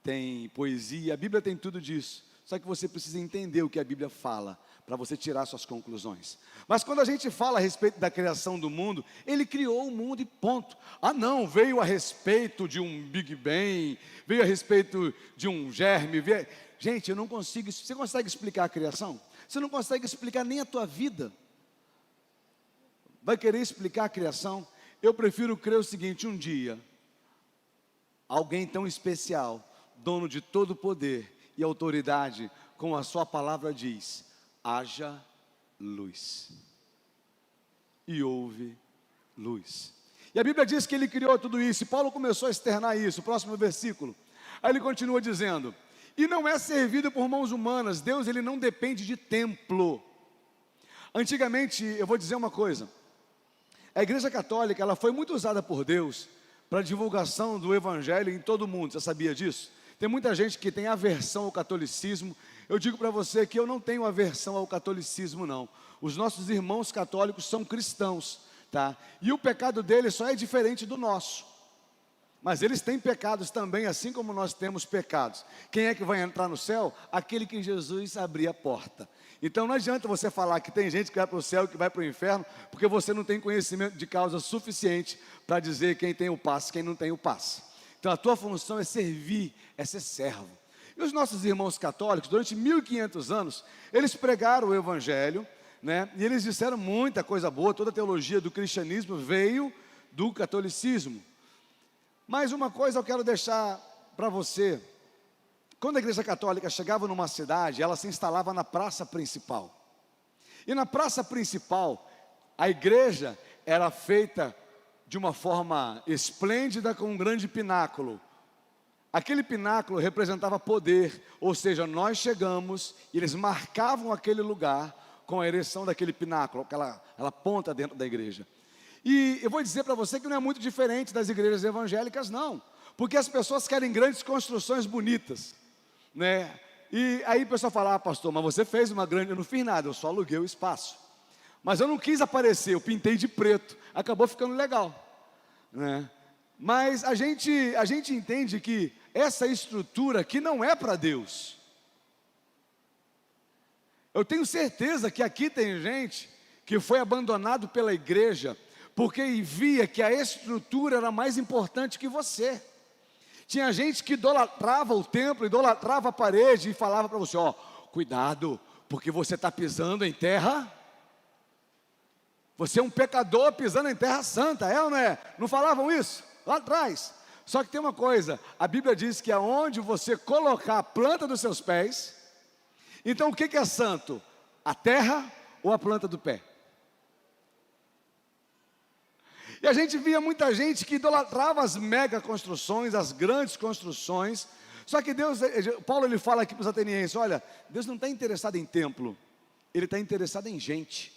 tem poesia, a Bíblia tem tudo disso. Só que você precisa entender o que a Bíblia fala, para você tirar suas conclusões. Mas quando a gente fala a respeito da criação do mundo, Ele criou o mundo e ponto. Não, veio a respeito de um Big Bang, veio a respeito de um germe. Gente, eu não consigo. Você consegue explicar a criação? Você não consegue explicar nem a tua vida. Vai querer explicar a criação? Eu prefiro crer o seguinte: um dia, alguém tão especial, dono de todo o poder e autoridade, com a sua palavra diz: haja luz. E houve luz. E a Bíblia diz que Ele criou tudo isso. E Paulo começou a externar isso. Próximo versículo. Aí ele continua dizendo: e não é servido por mãos humanas. Deus, Ele não depende de templo. Antigamente, eu vou dizer uma coisa: a Igreja Católica, ela foi muito usada por Deus para a divulgação do Evangelho em todo o mundo. Você sabia disso? Tem muita gente que tem aversão ao catolicismo. Eu digo para você que eu não tenho aversão ao catolicismo, não. Os nossos irmãos católicos são cristãos, tá? E o pecado deles só é diferente do nosso. Mas eles têm pecados também, assim como nós temos pecados. Quem é que vai entrar no céu? Aquele que Jesus abrir a porta. Então não adianta você falar que tem gente que vai para o céu e que vai para o inferno, porque você não tem conhecimento de causa suficiente para dizer quem tem o passe e quem não tem o passe. Então a tua função é servir, é ser servo. E os nossos irmãos católicos, durante 1500 anos, eles pregaram o Evangelho, né? E eles disseram muita coisa boa. Toda a teologia do cristianismo veio do catolicismo. Mas uma coisa eu quero deixar para você: quando a Igreja Católica chegava numa cidade, ela se instalava na praça principal. E na praça principal, a igreja era feita de uma forma esplêndida, com um grande pináculo. Aquele pináculo representava poder, ou seja, nós chegamos e eles marcavam aquele lugar com a ereção daquele pináculo, aquela ponta dentro da igreja. E eu vou dizer para você que não é muito diferente das igrejas evangélicas, não, porque as pessoas querem grandes construções bonitas, né? E aí o pessoal fala: pastor, mas você fez uma grande... Eu não fiz nada, eu só aluguei o espaço. Mas eu não quis aparecer, eu pintei de preto, acabou ficando legal, né? Mas a gente entende que essa estrutura aqui não é para Deus. Eu tenho certeza que aqui tem gente que foi abandonado pela igreja porque via que a estrutura era mais importante que você. Tinha gente que idolatrava o templo, idolatrava a parede e falava para você: cuidado, porque você está pisando em terra. Você é um pecador pisando em terra santa, é ou não é? Não falavam isso lá atrás? Só que tem uma coisa: a Bíblia diz que aonde você colocar a planta dos seus pés. Então o que é santo? A terra ou a planta do pé? E a gente via muita gente que idolatrava as mega construções, as grandes construções, Só que Paulo ele fala aqui para os atenienses, olha, Deus não está interessado em templo, Ele está interessado em gente.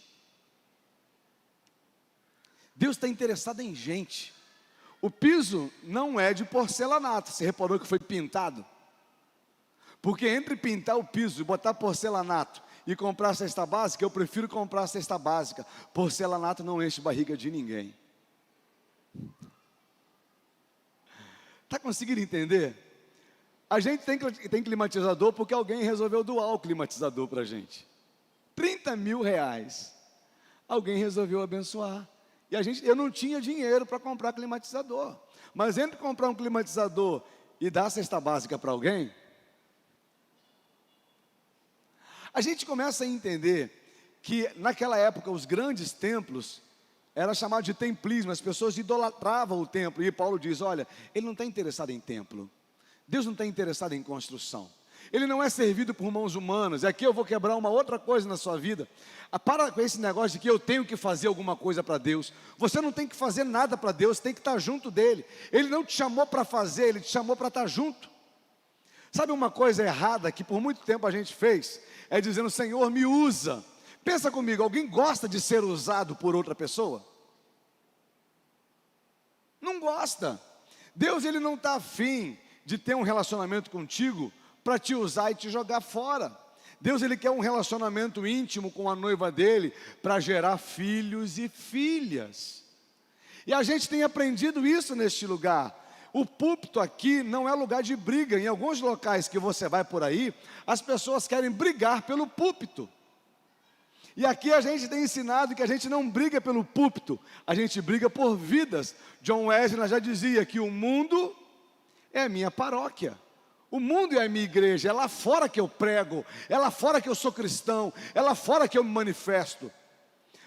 Deus está interessado em gente. O piso não é de porcelanato, você reparou que foi pintado? Porque entre pintar o piso e botar porcelanato e comprar a cesta básica, eu prefiro comprar a cesta básica. Porcelanato não enche barriga de ninguém. Está conseguindo entender? A gente tem climatizador porque alguém resolveu doar o climatizador para a gente. 30 mil reais. Alguém resolveu abençoar. E eu não tinha dinheiro para comprar climatizador. Mas entre comprar um climatizador e dar a cesta básica para alguém, a gente começa a entender que naquela época os grandes templos era chamado de templismo, as pessoas idolatravam o templo. E Paulo diz, olha, ele não está interessado em templo. Deus não está interessado em construção. Ele não é servido por mãos humanas. E aqui eu vou quebrar uma outra coisa na sua vida. Para com esse negócio de que eu tenho que fazer alguma coisa para Deus. Você não tem que fazer nada para Deus, tem que estar junto dEle. Ele não te chamou para fazer, Ele te chamou para estar junto. Sabe uma coisa errada que por muito tempo a gente fez? É dizendo, Senhor, me usa. Pensa comigo, alguém gosta de ser usado por outra pessoa? Não gosta. Deus ele não está afim de ter um relacionamento contigo para te usar e te jogar fora. Deus ele quer um relacionamento íntimo com a noiva dele para gerar filhos e filhas. E a gente tem aprendido isso neste lugar. O púlpito aqui não é lugar de briga. Em alguns locais que você vai por aí, as pessoas querem brigar pelo púlpito. E aqui a gente tem ensinado que a gente não briga pelo púlpito, a gente briga por vidas. John Wesley já dizia que o mundo é a minha paróquia. O mundo é a minha igreja, é lá fora que eu prego, é lá fora que eu sou cristão, é lá fora que eu me manifesto.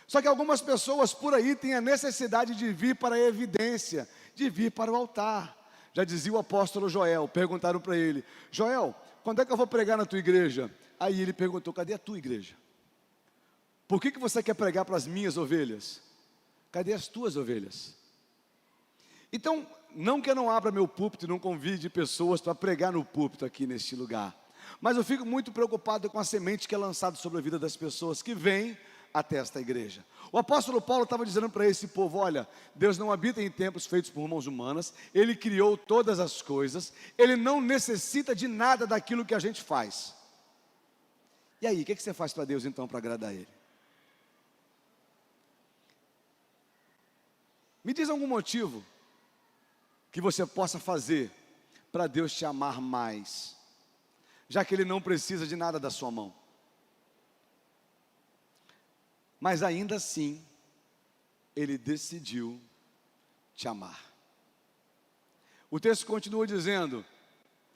Só que algumas pessoas por aí têm a necessidade de vir para a evidência, de vir para o altar. Já dizia o apóstolo Joel, perguntaram para ele, Joel, quando é que eu vou pregar na tua igreja? Aí ele perguntou, cadê a tua igreja? Por que você quer pregar para as minhas ovelhas? Cadê as tuas ovelhas? Então, não que eu não abra meu púlpito e não convide pessoas para pregar no púlpito aqui neste lugar, mas eu fico muito preocupado com a semente que é lançada sobre a vida das pessoas que vêm até esta igreja. O apóstolo Paulo estava dizendo para esse povo, olha, Deus não habita em templos feitos por mãos humanas, Ele criou todas as coisas, Ele não necessita de nada daquilo que a gente faz. E aí, o que você faz para Deus então para agradar Ele? Me diz algum motivo que você possa fazer para Deus te amar mais, já que Ele não precisa de nada da sua mão. Mas ainda assim, Ele decidiu te amar. O texto continua dizendo,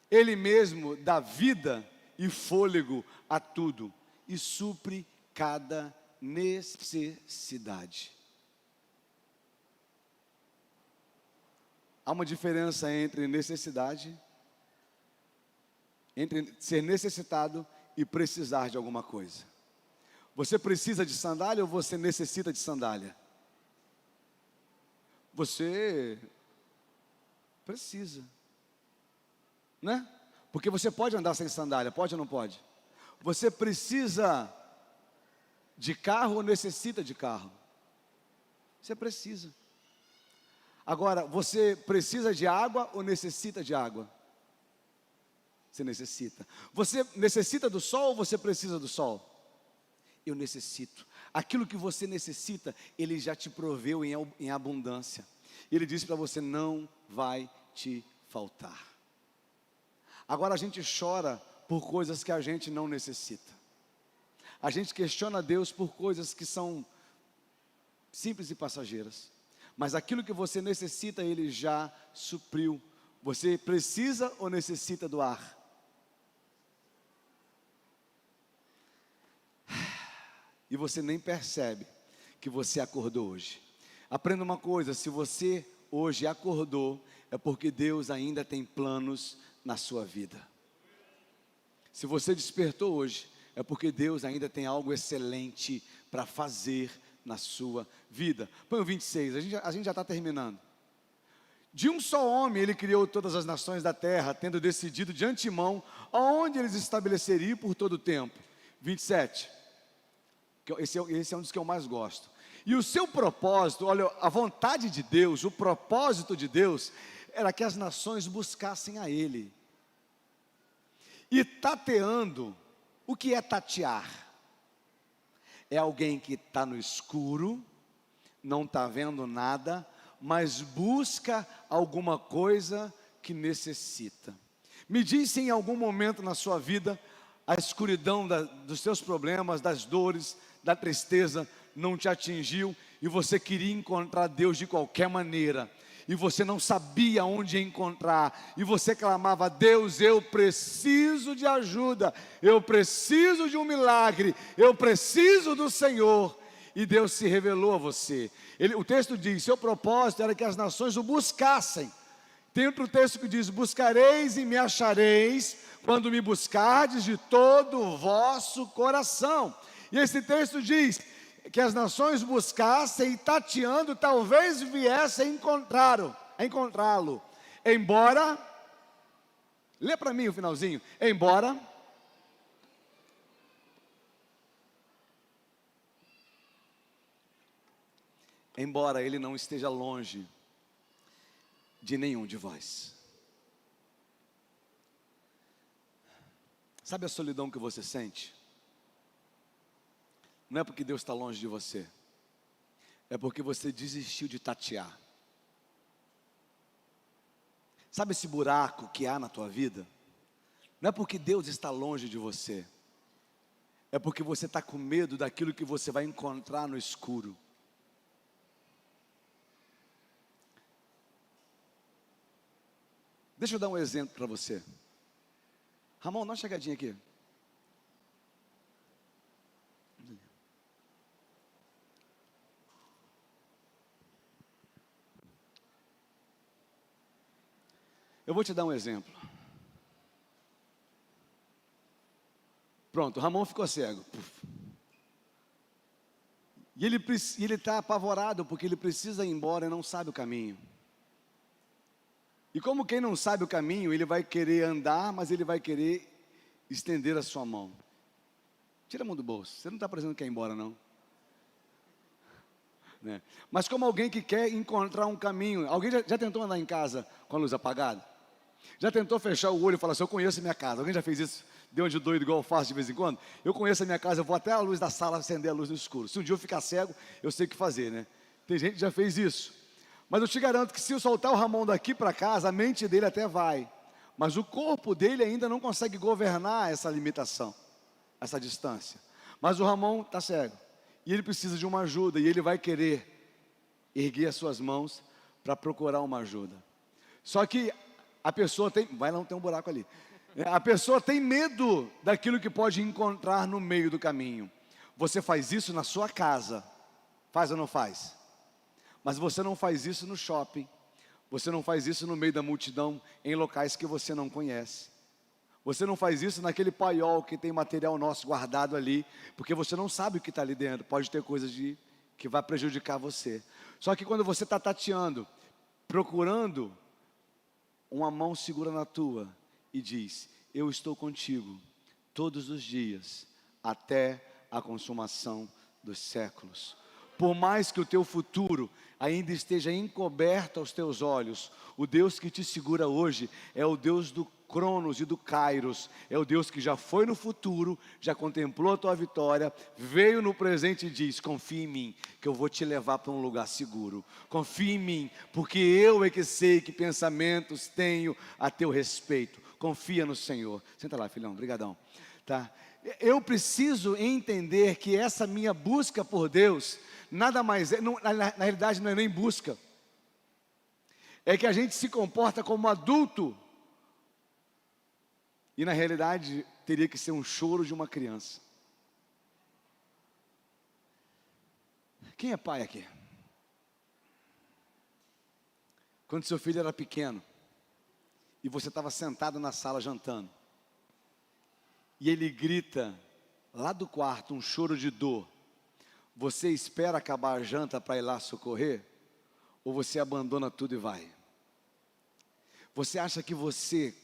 Ele mesmo dá vida e fôlego a tudo, e supre cada necessidade. Há uma diferença entre necessidade, entre ser necessitado e precisar de alguma coisa. Você precisa de sandália ou você necessita de sandália? Você precisa, né? Porque você pode andar sem sandália, pode ou não pode? Você precisa de carro ou necessita de carro? Você precisa. Agora, você precisa de água ou necessita de água? Você necessita. Você necessita do sol ou você precisa do sol? Eu necessito. Aquilo que você necessita, Ele já te proveu em abundância. Ele disse para você, não vai te faltar. Agora a gente chora por coisas que a gente não necessita. A gente questiona Deus por coisas que são simples e passageiras. Mas aquilo que você necessita, Ele já supriu. Você precisa ou necessita do ar? E você nem percebe que você acordou hoje. Aprenda uma coisa, se você hoje acordou, é porque Deus ainda tem planos na sua vida. Se você despertou hoje, é porque Deus ainda tem algo excelente para fazer na sua vida. Põe o 26, a gente já está terminando. De um só homem ele criou todas as nações da terra, tendo decidido de antemão aonde eles estabeleceriam por todo o tempo. 27. Esse é um dos que eu mais gosto. E o seu propósito, olha, a vontade de Deus, o propósito de Deus, era que as nações buscassem a Ele. E tateando, o que é tatear? É alguém que está no escuro, não está vendo nada, mas busca alguma coisa que necessita. Me diz se em algum momento na sua vida, a escuridão dos seus problemas, das dores, da tristeza, não te atingiu, e você queria encontrar Deus de qualquer maneira, e você não sabia onde encontrar, e você clamava: Deus, eu preciso de ajuda, eu preciso de um milagre, eu preciso do Senhor. E Deus se revelou a você. O texto diz: seu propósito era que as nações o buscassem. Tem outro texto que diz: buscareis e me achareis, quando me buscardes de todo o vosso coração. E esse texto diz que as nações buscassem e tateando, talvez viessem encontrá-lo. Embora, lê para mim o finalzinho, embora ele não esteja longe de nenhum de vós. Sabe a solidão que você sente? Não é porque Deus está longe de você, é porque você desistiu de tatear. Sabe esse buraco que há na tua vida? Não é porque Deus está longe de você, é porque você está com medo daquilo que você vai encontrar no escuro. Deixa eu dar um exemplo para você. Ramon, dá uma chegadinha aqui. Eu vou te dar um exemplo. Pronto, o Ramon ficou cego. E ele está apavorado porque ele precisa ir embora e não sabe o caminho. E como quem não sabe o caminho, ele vai querer andar, mas ele vai querer estender a sua mão. Tira a mão do bolso, você não está parecendo que quer ir embora não. Né? Mas como alguém que quer encontrar um caminho. Alguém já tentou andar em casa com a luz apagada? Já tentou fechar o olho e falar assim: eu conheço a minha casa? Alguém já fez isso? Deu um de doido igual eu faço de vez em quando? Eu conheço a minha casa, eu vou até a luz da sala acender a luz no escuro. Se um dia eu ficar cego, eu sei o que fazer, né? Tem gente que já fez isso. Mas eu te garanto que se eu soltar o Ramon daqui para casa, a mente dele até vai, mas o corpo dele ainda não consegue governar essa limitação, essa distância. Mas o Ramon está cego, e ele precisa de uma ajuda, e ele vai querer erguer as suas mãos para procurar uma ajuda. Só que a pessoa tem, vai lá, não tem um buraco ali. A pessoa tem medo daquilo que pode encontrar no meio do caminho. Você faz isso na sua casa, faz ou não faz? Mas você não faz isso no shopping, você não faz isso no meio da multidão, em locais que você não conhece. Você não faz isso naquele paiol que tem material nosso guardado ali, porque você não sabe o que está ali dentro, pode ter coisas que vai prejudicar você. Só que quando você está tateando, procurando, uma mão segura na tua e diz: eu estou contigo todos os dias, até a consumação dos séculos. Por mais que o teu futuro ainda esteja encoberto aos teus olhos, o Deus que te segura hoje é o Deus do Cronos e do Kairos, é o Deus que já foi no futuro, já contemplou a tua vitória, veio no presente e diz: confia em mim, que eu vou te levar para um lugar seguro. Confia em mim, porque eu é que sei que pensamentos tenho a teu respeito. Confia no Senhor. Senta lá, filhão, brigadão. Tá? Eu preciso entender que essa minha busca por Deus nada mais é, na realidade não é nem busca, é que a gente se comporta como adulto, e na realidade teria que ser um choro de uma criança. Quem é pai aqui? Quando seu filho era pequeno, e você estava sentado na sala jantando, e ele grita lá do quarto um choro de dor, você espera acabar a janta para ir lá socorrer? Ou você abandona tudo e vai? Você acha que você,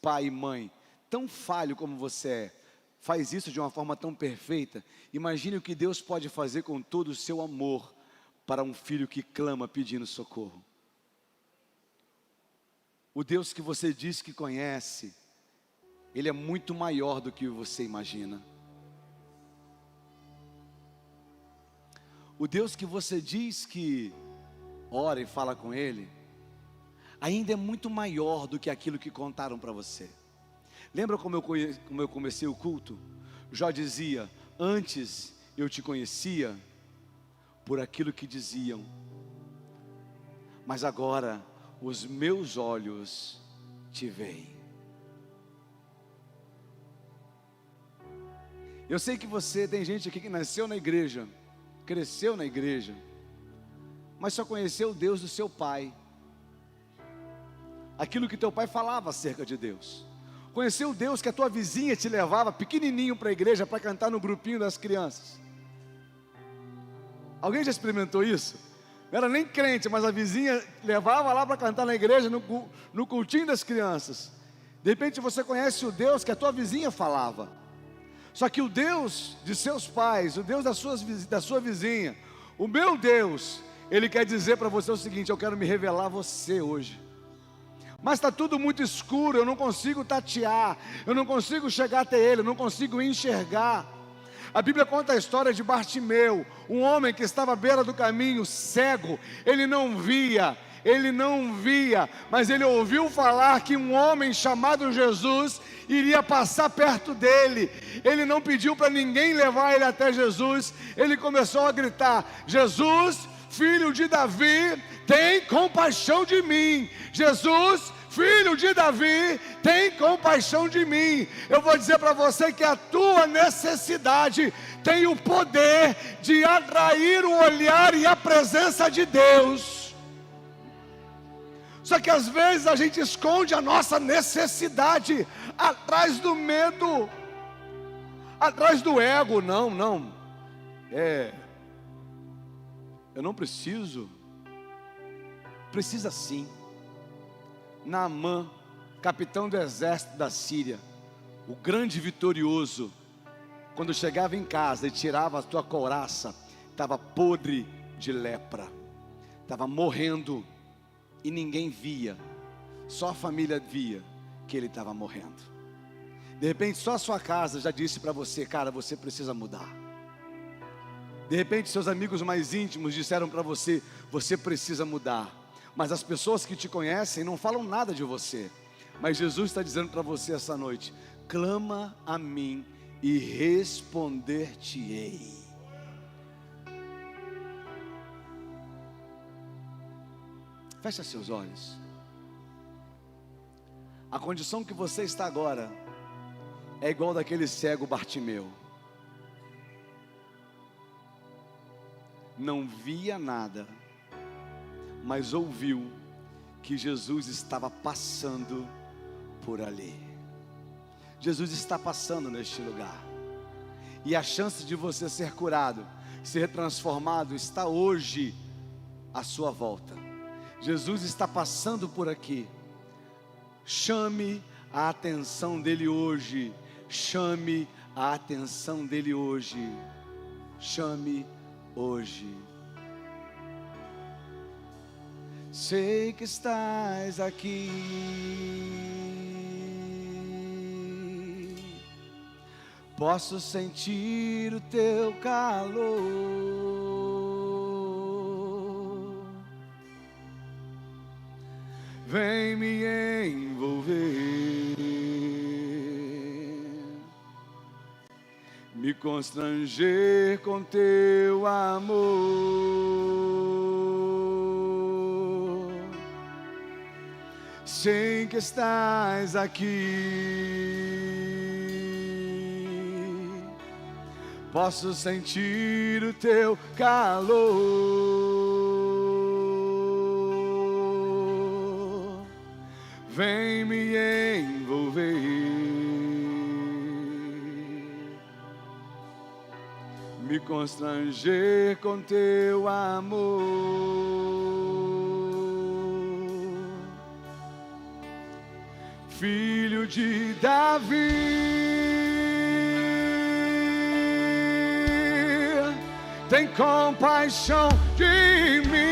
pai e mãe, tão falho como você é, faz isso de uma forma tão perfeita? Imagine o que Deus pode fazer com todo o seu amor para um filho que clama pedindo socorro. O Deus que você diz que conhece, Ele é muito maior do que você imagina. O Deus que você diz que ora e fala com Ele, ainda é muito maior do que aquilo que contaram para você. Lembra como eu comecei o culto? Jó dizia: antes eu te conhecia por aquilo que diziam, mas agora os meus olhos te veem. Eu sei que você, tem gente aqui que nasceu na igreja, cresceu na igreja, mas só conheceu o Deus do seu pai, aquilo que teu pai falava acerca de Deus. Conheceu o Deus que a tua vizinha te levava pequenininho para a igreja para cantar no grupinho das crianças. Alguém já experimentou isso? Não era nem crente, mas a vizinha levava lá para cantar na igreja, no cultinho das crianças. De repente você conhece o Deus que a tua vizinha falava. Só que o Deus de seus pais, o Deus da sua vizinha, o meu Deus, Ele quer dizer para você o seguinte: eu quero me revelar a você hoje. Mas está tudo muito escuro, eu não consigo tatear, eu não consigo chegar até Ele, eu não consigo enxergar. A Bíblia conta a história de Bartimeu, um homem que estava à beira do caminho, cego. Ele não via, mas ele ouviu falar que um homem chamado Jesus iria passar perto dele. Ele não pediu para ninguém levar ele até Jesus, ele começou a gritar: Jesus, filho de Davi, tem compaixão de mim. Jesus, filho de Davi, tem compaixão de mim. Eu vou dizer para você que a tua necessidade tem o poder de atrair o olhar e a presença de Deus. Só que às vezes a gente esconde a nossa necessidade atrás do medo, atrás do ego. Eu não preciso. Precisa sim. Naamã, capitão do exército da Síria, o grande vitorioso, quando chegava em casa e tirava a sua couraça, estava podre de lepra, estava morrendo, e ninguém via, só a família via que ele estava morrendo. De repente só a sua casa já disse para você: cara, você precisa mudar. De repente seus amigos mais íntimos disseram para você: você precisa mudar. Mas as pessoas que te conhecem não falam nada de você. Mas Jesus está dizendo para você essa noite: clama a mim e responder-te-ei. Fecha seus olhos. A condição que você está agora é igual daquele cego Bartimeu. Não via nada, mas ouviu que Jesus estava passando por ali. Jesus está passando neste lugar, e a chance de você ser curado, ser transformado, está hoje à sua volta. Jesus está passando por aqui. Chame a atenção dele hoje. Chame a atenção dele hoje. Chame hoje. Sei que estás aqui, posso sentir o teu calor. Vem me envolver, me constranger com teu amor. Sei que estás aqui, posso sentir o teu calor. Vem me envolver, me constranger com teu amor. filho de Davi. Tem compaixão de mim.